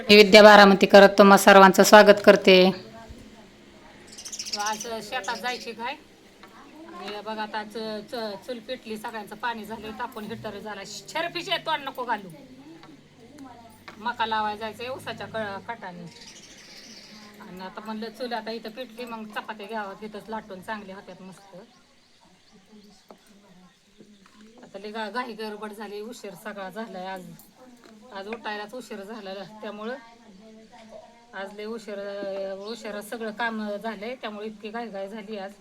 मी विद्या बारामती करत तुम्हा सर्वांचं स्वागत करते. आज शेतात जायची काय आणि बघा आता चूल पेटली, सगळ्यांचं पाणी झालं तापून हिटर झाला. छरफीचे तोंड नको घालू. मका लावायला जायचंय ऊसाच्या कटाने. आणि आता म्हणलं चूल आता इथं पेटली, मग चपात्या घ्यावं तिथंच लाटून चांगल्या होत्यात मस्त. आता लई घाई गडबड झाली, उशीर सगळा झालाय. आज उठायलाच उशीर झाला, त्यामुळं आज लय उशिरा सगळं काम झालंय, त्यामुळे इतकी घाई झाली आज.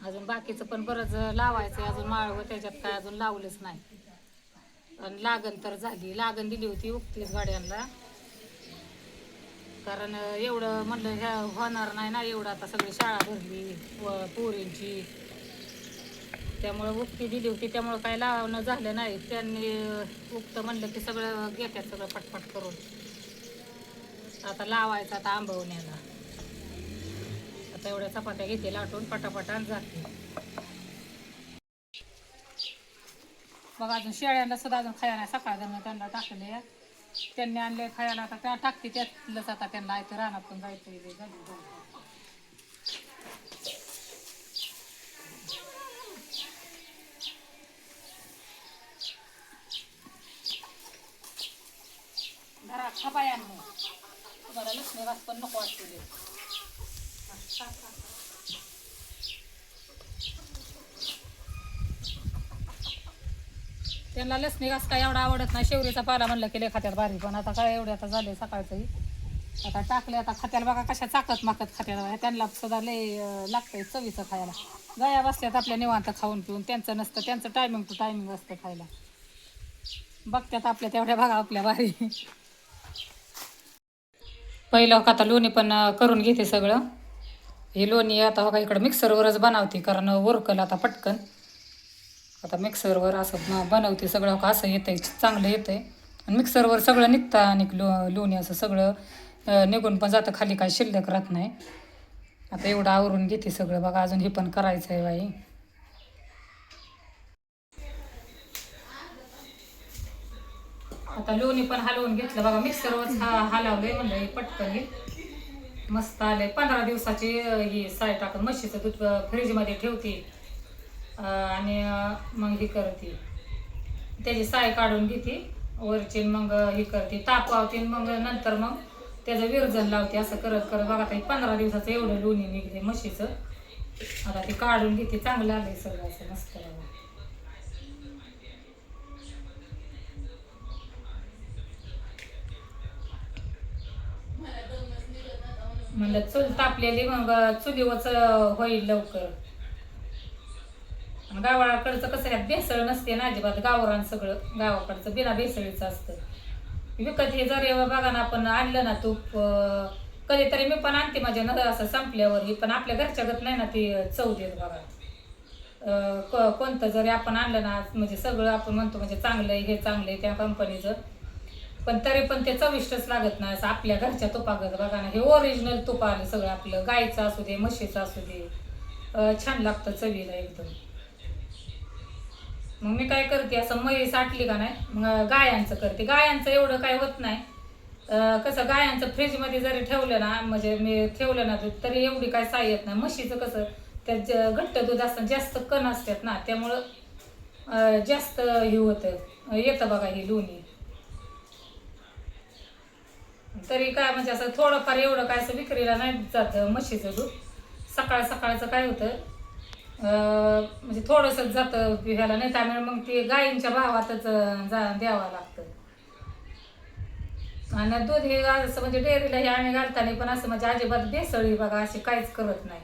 अजून बाकीचं पण बरंच लावायचं अजून, माळव त्याच्यात काय अजून लावलंच नाही. आणि लागण तर झाली, लागण दिली होती उगतीच गाड्यांना, कारण एवढं म्हणलं ह्या होणार नाही ना एवढं. आता सगळी शाळा भरली पोरींची, त्यामुळं उक्ती दिली होती, त्यामुळं काय लावणं झालं नाही. त्यांनी उगतं म्हणलं की सगळं घेतात सगळं पटपट करून. आता लावायचं आता आंबवण्याला. आता एवढ्या चपात्या घेते लाटून पटापटा जाते. मग अजून शेळ्यांना सुद्धा अजून खायला नाही, सकाळ जण त्यांना टाकले, त्यांनी आणले खायला. आता त्या टाकते त्यातलंच आता त्यांना इथे रानात पण जायचं. घरात खपायांना तुम्हाला लक्ष्मी वास पण नको वाटते. त्यांना लसणी घास काय एवढा आवडत नाही. शेवरीचा पाला म्हणलं की लय खात्यात भारी, पण आता काय एवढे आता झाले सकाळचंही. आता टाकले, आता खात्याला बघा कशा चाकत माकत खात्याला. त्यांना सुद्धा लय लागतंय चवीचं खायला. गाया बसल्यात आपल्या निवांत खाऊन पिऊन, त्यांचं नसतं, त्यांचं टायमिंग टू टायमिंग असतं खायला. बघत्यात आपल्या तेवढ्या बघा आपल्या भारी. पहिलं का आता लोणी पण करून घेते सगळं. हे लोणी आता हो का इकडं मिक्सरवरच बनवते, कारण उरकल आता पटकन. आता मिक्सरवर असं बनवते सगळं का, असं येतंय चांगलं येतंय. आणि मिक्सरवर सगळं निघतं, आणि लोणी असं सगळं निघून पण जातं खाली, काय शिल्लक राहत नाही. आता एवढं आवरून घेते सगळं बघा. अजून हे पण करायचं आहे बाई. आता लोणी पण हलवून घेतलं बघा, मिक्सरवरच हलवलंय म्हणलं हे पटकन मस्त आलंय. 15 दिवसाची ही साय टाकून म्हशीचं दूध फ्रीजमध्ये ठेवते, आणि मग ही करते त्याची साय काढून घेते वरची, मग ही करते तापवते, मग नंतर मग त्याचं विरजन लावते. असं करत करत बघा ते 15 दिवसाचं एवढं लोणी निघले म्हशीचं. आता ते काढून घेते, चांगलं आलंय सगळं असं मस्त. म्हणलं चूल तापलेली, मग चुलीवरच होईल लवकर. गावाकडचं कसं आहे, भेसळ नसते ना अजिबात. गावरान सगळं गावाकडचं बिना भेसळीचं असतं. विकत हे जर बघा ना आपण आणलं ना तूप, कधीतरी मी पण आणते माझ्या नगर असं संपल्यावर, ही पण आपल्या घरच्या गत नाही ना ती चव देत बघा. कोणतं जरी आपण आणलं ना, म्हणजे सगळं आपण म्हणतो म्हणजे चांगलं आहे, हे चांगलं आहे त्या कंपनीचं, पण तरी पण ते चविष्टच लागत नाही असं आपल्या घरच्या तुपागत. बघा ना हे ओरिजिनल तुप आलं सगळं, आपलं गायचं असू दे म्हशीचं असू दे, छान लागतं चवीला एकदम. मग मी काय करते, असं मई साठली का नाही मग गायांचं करते. गायांचं एवढं काय होत नाही. कसं गायांचं फ्रीजमध्ये जरी ठेवलं ना, म्हणजे मी ठेवलं ना दूध, तरी एवढी काय साय येत नाही. म्हशीचं कसं त्यात घट्ट दूध असतं, जास्त कण असतात ना, त्यामुळं जास्त हे होतं येतं बघा हे लोणी. तरी काय म्हणजे असं थोडंफार एवढं काय असं विक्रीला नाही जातं म्हशीचं दूध. सकाळचं काय होतं, म्हणजे थोडंसंच जातं ह्याला, नाही त्यामुळे मग ते गायींच्या भावातच द्यावं लागतं. आणि दूध हे असं म्हणजे डेअरीला हे आम्ही घालताना पण असं म्हणजे अजिबात भेसळी बघा अशी काहीच करत नाही.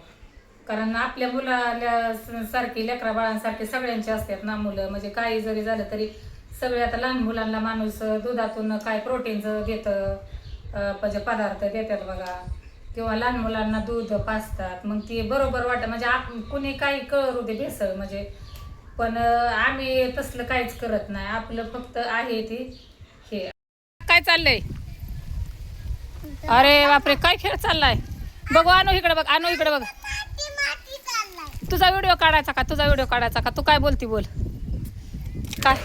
कारण आपल्या मुलाला सारखी लेकरा बाळांसारखे सगळ्यांचे असतात ना मुलं, म्हणजे काही जरी झालं तरी सगळे. आता लहान मुलांना माणूस दुधातून काय प्रोटीनचं देतं, म्हणजे पदार्थ देतात बघा, किंवा लहान मुलांना दूध पाजतात, मग ती बरोबर वाटतं. म्हणजे कुणी काही करू दे भेसळ म्हणजे, पण आम्ही तसलं काहीच करत नाही. आपलं फक्त आहे ती हे. काय चाललंय? अरे बापरे, काय खेळ चाललाय? बघू आणू इकडे बघ, आणू इकडे बघ. तुझा व्हिडिओ काढायचा का? तुझा व्हिडिओ काढायचा का? तू काय बोलती बोल. काय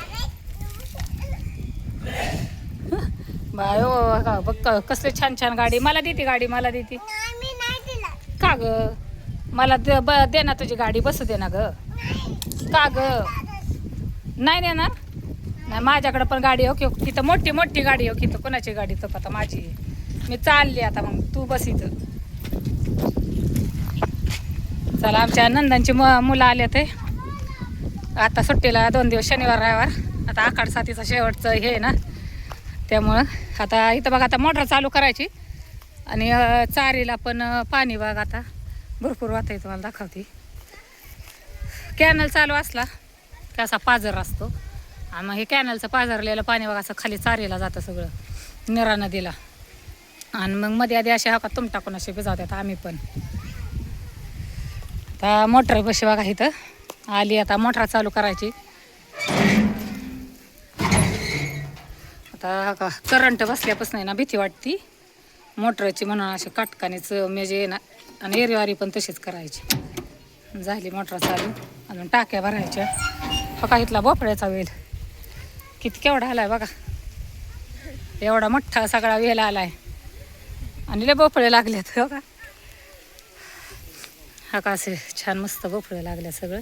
बाय बघ कसले छान छान गाडी. मला देते गाडी, मला देते का ग? मला दे ना तुझी गाडी, बसू दे ना ग. का ग नाही देणार? नाही माझ्याकडे पण गाडी हो की तिथं मोठी मोठी गाडी हो की तर कोणाची गाडी तर आता माझी. मी चालली आता, मग तू बस इथं. चला आमच्या नंदांची मुलं आले ते आता सुट्टीला 2 दिवस, शनिवार रविवार. आता आखाड साथीचं शेवटचं हे आहे ना, त्यामुळं आता इथं बघा आता मोटर चालू करायची. आणि चारीला पण पाणी बघा आता भरपूर वाहत आहे, तुम्हाला दाखवते. कॅनल चालू असला की असा पाझर असतो, आणि मग हे कॅनलचं पाझरलेलं पाणी बघा असं खाली चारीला जातं सगळं निरा नदीला. आणि मग मध्ये आधी असे का तुम टाकून असे भिजावतात आम्ही पण. आता मोटर बशी बघा इथं आली, आता मोटर चालू करायची. आता का करंट बसल्यापासून आहे ना भीती वाटती मोटरची, म्हणून असे काटकानीच म्हणजे ना. आणि एरवारी पण तशीच करायची. झाली मोटर चालू, अजून टाक्या भरायच्या. बघा इथला भोपळ्याचा वेल किती केवढा आलाय बघा, एवढा मोठा सगळा वेल आलाय. आणि लय भोपळे लागलेत बघा. हा का असे छान मस्त भोपळे लागले सगळं.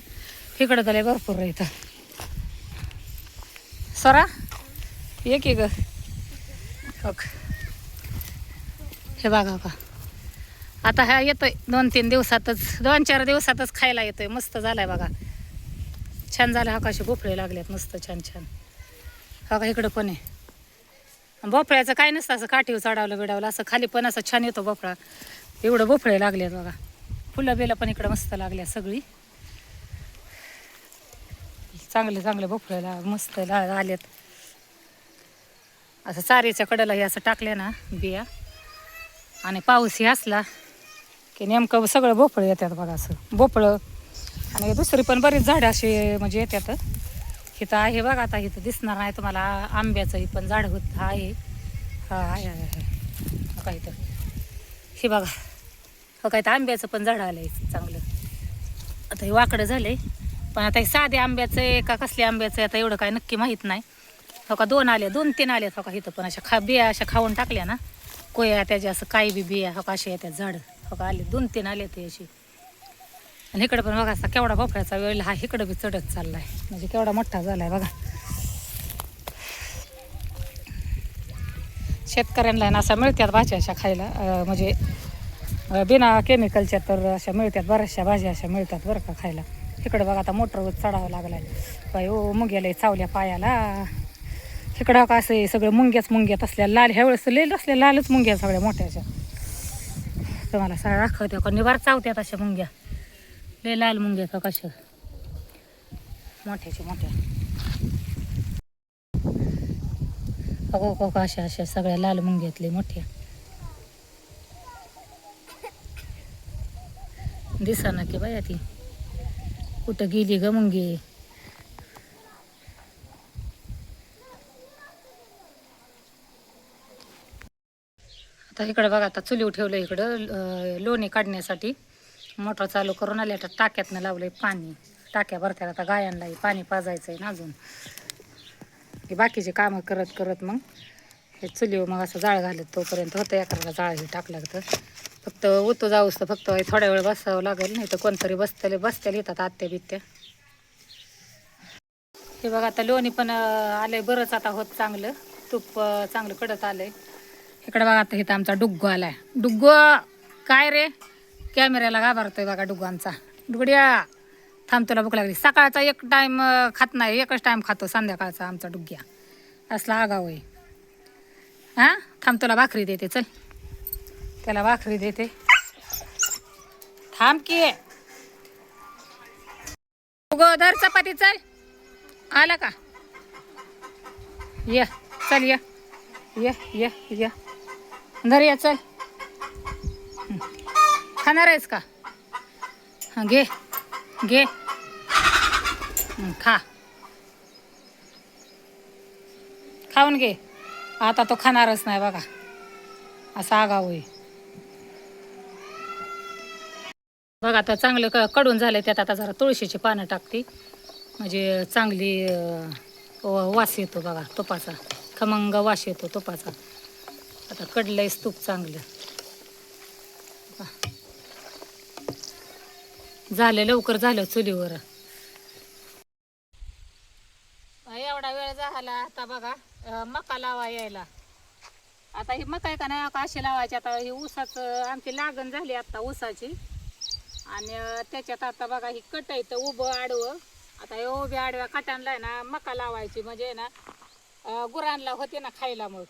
इकडं तर लय भरपूर इथं. सरा ये की ग. हे बघा का आता हा येतोय 2-3 दिवसातच, 2-4 दिवसातच खायला येतोय. मस्त झालाय बघा, छान झालं. हा कसे भोपळे लागलेत मस्त छान छान. हा का इकडं पण आहे. भोपळ्याचं काय नसतं असं काठीव चढावलं बिडावलं, असं खाली पण असं छान येतो भोपळा. एवढं भोपळे लागलेत बघा. फुलं बिलं पण इकडं मस्त लागल्या सगळी. चांगले चांगले भोपळे मस्त आलेत. असं चारीच्या कडेला हे असं टाकले ना बिया, आणि पाऊसही असला की नेमकं सगळं भोपळं येतात बघा. असं भोपळं आणि दुसरी पण बरीच झाडं असे म्हणजे येतात. इथं आहे बघा, आता इथं दिसणार नाही तुम्हाला आंब्याचंही पण झाड होत आहे. हा आहे बघा इथं. हे बघा बघा इथं आंब्याचं पण झाड आलंय चांगलं. आता हे वाकडं झालंय, पण आता हे साधे आंब्याचं आहे का कसले आंब्याचं आहे आता एवढं काय नक्की माहीत नाही. हो का 2-3 आले हो का इथं पण. अशा बिया अशा खाऊन टाकल्या ना कोया त्याच्या, असं काही बी बिया हो का असे येतात झाडं. हो का आले 2-3 आले ते अशी. आणि इकडं पण बघा असा केवढा भोपळ्याचा वेळ हा इकडं बी चढत चाललाय, म्हणजे केवढा मोठा झालाय बघा. शेतकऱ्यांना ना अशा मिळतात भाज्या अशा खायला, म्हणजे बिना केमिकलच्या तर अशा मिळतात. बऱ्याचशा भाज्या अशा मिळतात बरं का खायला. इकडं बघा आता मोटरवर चढावं लागलाय. बाई ओ मुंग्याला चावल्या पायाला. इकडं का असं सगळं मुंग्यात असल्या लाल, ह्या वेळेस लय असल्या लालच मुंग्या सगळ्या मोठ्या अशा. तुम्हाला सगळं दाखवते का निवार चावत्यात अशा मुंग्या. लय लाल मुंग्या का कशा मोठ्याच्या मोठ्या. हो का अशा अशा सगळ्या लाल मुंग्यातले मोठ्या दिसा ना की बाया ती कुठं गेली ग मुंगी. आता इकडं बघा आता चुलीवर ठेवलं इकडं लोणी काढण्यासाठी. मोटर चालू करून आले, आता टाक्यातनं लावलंय पाणी. टाक्या भरत्याला आता गायांनाही पाणी पाजायचं आहे ना अजून. हे बाकीचे कामं करत करत मग हे चुलीवर मग असं जाळ घालत तोपर्यंत होतं. एखादा जाळ हे टाकलं तर फक्त उतू जाऊस तर फक्त थोड्या वेळ बसावं लागेल, नाही तर कोणतरी बसत्याला येतात आत्या बित्त्या. हे बघा आता लोणी पण आलंय बरंच आता होत चांगलं. तूप चांगलं कडत आलंय. इकडे बघा आता इथं आमचा डुग्गू आलाय. डुग्गू काय रे, कॅमेऱ्याला घाबरतोय बघा डुग्गू आमचा. डुगड्या थांब, तुला भूक लागली. सकाळचा एक टाईम खात नाही, एकच टाईम खातो संध्याकाळचा आमचा डुग्ग्या. असला आगाव आहे. हां थांब तुला भाकरी देते, चल त्याला भाकरी देते. थांब की गो धर चपाती, चल आला का ये, चल ये ये ये ये धर ये चल. खाणार आहेस का? हां घे घे खा, खाऊन घे. आता तो खाणारच नाही बघा, असा आगाव आहे बघा. आता चांगलं कडून झालं त्यात आता जरा तुळशीची पानं टाकते, म्हणजे चांगली वास येतो बघा तुपाचा, खमंग वास येतो तुपाचा. कडलंय स्तूप चांगलं. झालं लवकर झालं चुलीवर. एवढा वेळ झाला आता बघा मका लावा यायला. आता ही मका आहे का नाही अशी लावायची. आता ही ऊसाचं आमची लागण झाली आता ऊसाची. आणि त्याच्यात आता बघा ही कट आहे तर उभं आडवं. आता हे उभ्या आडव्या कटांना आहे ना मका लावायची. म्हणजे ना गुरांना होते ना खायला. मग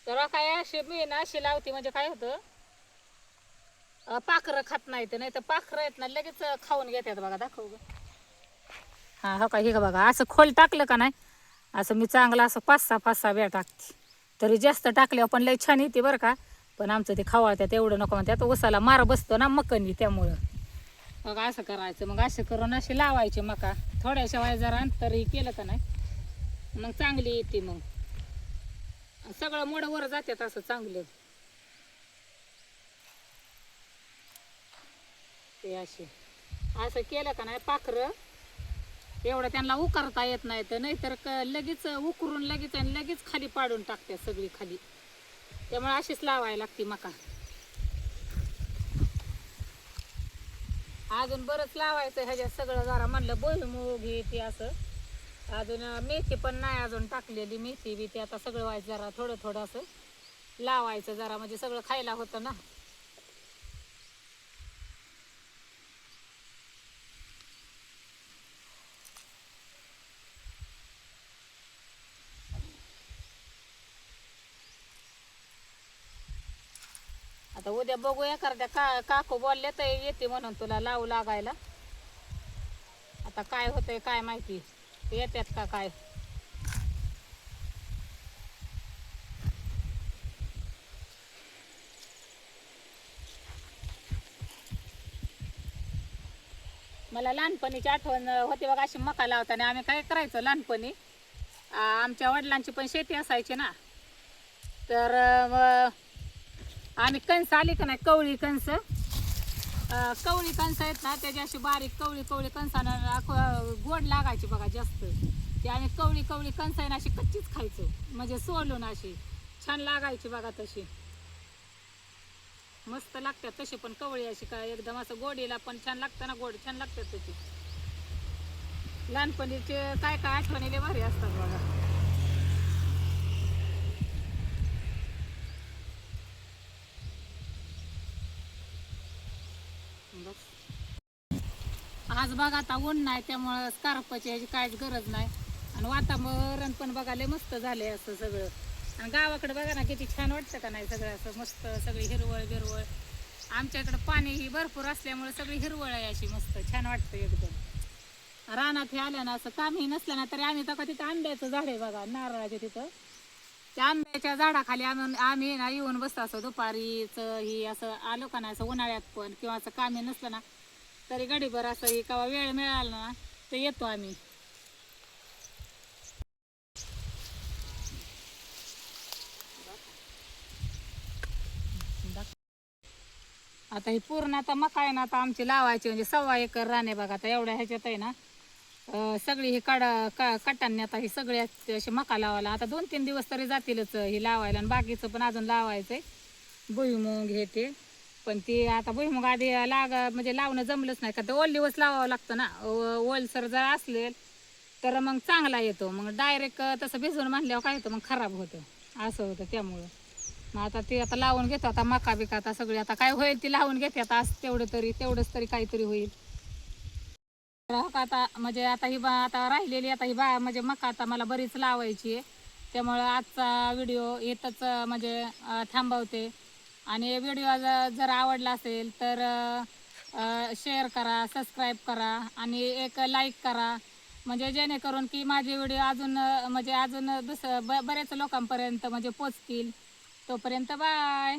तर काय अशी मी ना अशी लावते म्हणजे काय होतं पाखरं खात नाही तर, नाही तर पाखरं आहेत ना लगेच खाऊन घेतात बघा. दाखव ग. हा हो का हे का बघा असं खोल टाकलं का नाही असं मी चांगलं असं 5-6 बिया टाकते. तरी जास्त टाकल्यावर पण लय छान येते बरं का. पण आमचं ते खवाळत्यात एवढं नको म्हणतात. ऊसाला मार बसतो ना मकनी त्यामुळं. मग असं करायचं. मग असं करून अशी लावायची मका. थोड्याशा वेळ जरा अंतर हे केलं का नाही मग चांगली येते. मग सगळं मोड वर जातात असं चांगलं. ते असे असं केलं का नाही पाखरं एवढं त्यांना उकरता येत नाही. तर नाहीतर लगेच उकरून लगेच आणि लगेच खाली पाडून टाकतात सगळी खाली. त्यामुळे अशीच लावायला लागते मका. अजून बरंच लावायचं ह्याच्यात सगळं. जरा म्हणलं भुईमूग हे ते असं. अजून मेथी पण नाही अजून टाकलेली. मेथी बी ते आता सगळं व्हायचं जरा थोडं थोडं असं लावायचं जरा म्हणजे सगळं खायला होतं ना. आता उद्या बघू एखाद्या काकू बोलले तर येते म्हणून तुला लावू लागायला. आता काय होतंय काय माहिती येतात का काय. मला लहानपणीची आठवण होती बघा. अशी मका लावताना आम्ही काय करायचो लहानपणी आमच्या वडिलांची पण शेती असायची ना. तर आम्ही कणस आली का नाही कवळी कणस कवळी कणस आहेत ना त्याची अशी बारीक कवळी कवळी कणसानं गोड लागायची बघा जास्त. ते आम्ही कवळी कवळी कणस आहे ना अशी कच्चीच खायचो. म्हणजे सोलून अशी छान लागायची बघा. तशी मस्त लागतात तशी पण कवळी अशी काय एकदम असं गोडीला पण छान लागतं ना. गोड छान लागतात तशी. लहानपणीचे काय काय आठवणी लय भारी असतात बघा. आज बघा आता ऊन नाही त्यामुळं स्कार्फची ह्याची काहीच गरज नाही. आणि वातावरण पण बघा लय मस्त झालंय असं सगळं. आणि गावाकडे बघा ना किती छान वाटतं का नाही सगळं असं मस्त सगळी हिरवळ बिरवळ. आमच्या इकडं पाणी ही भरपूर असल्यामुळे सगळी हिरवळ आहे अशी मस्त छान वाटतं एकदम. रानात हे आलं ना असं कामही नसलं ना तरी आम्ही तर तिथं आंब्याचं झाड आहे बघा नारळाच्या तिथं. त्या आंब्याच्या झाडाखाली आम्ही ना येऊन बसतो असं दुपारीच ही असं आलो का नाही असं उन्हाळ्यात पण किंवा असं कामी नसलं ना तरी गडीभर असं ही केव्हा वेळ मिळाला ना तर येतो आम्ही. आता ही पूर्ण आता मका आहे ना आता आमची लावायची म्हणजे 1.25 एकर राणे बघा. आता एवढ्या ह्याच्यात आहे ना सगळी ही कटांनी आता ही सगळी अशी मका लावायला आता 2-3 दिवस तरी जातीलच ही लावायला. आणि बाकीचं पण अजून लावायचंय भुईमूग हे ते. पण ती आता भुईमूग आधी म्हणजे लावणं जमलंच नाही का. तर ओलीवच लावावं लागतं ना. ओलसर जर असेल तर मग चांगला येतो. मग डायरेक्ट तसं भिजवून मांडल्यावर काय होतं मग खराब होतं असं होतं. त्यामुळं मग आता ते आता लावून घेतो. आता मका बिका आता सगळी आता काय होईल ती लावून घेते. आता आज तेवढंच तरी काहीतरी होईल. आता म्हणजे आता ही आता राहिलेली आता ही म्हणजे मका आता मला बरीच लावायची आहे. त्यामुळं आजचा व्हिडिओ येतच म्हणजे थांबवते. आणि व्हिडिओ जर आवडला असेल तर शेअर करा, सबस्क्राईब करा आणि एक लाईक करा. म्हणजे जेणेकरून की माझे व्हिडिओ अजून म्हणजे अजून बऱ्याच लोकांपर्यंत म्हणजे पोचतील. तोपर्यंत बाय.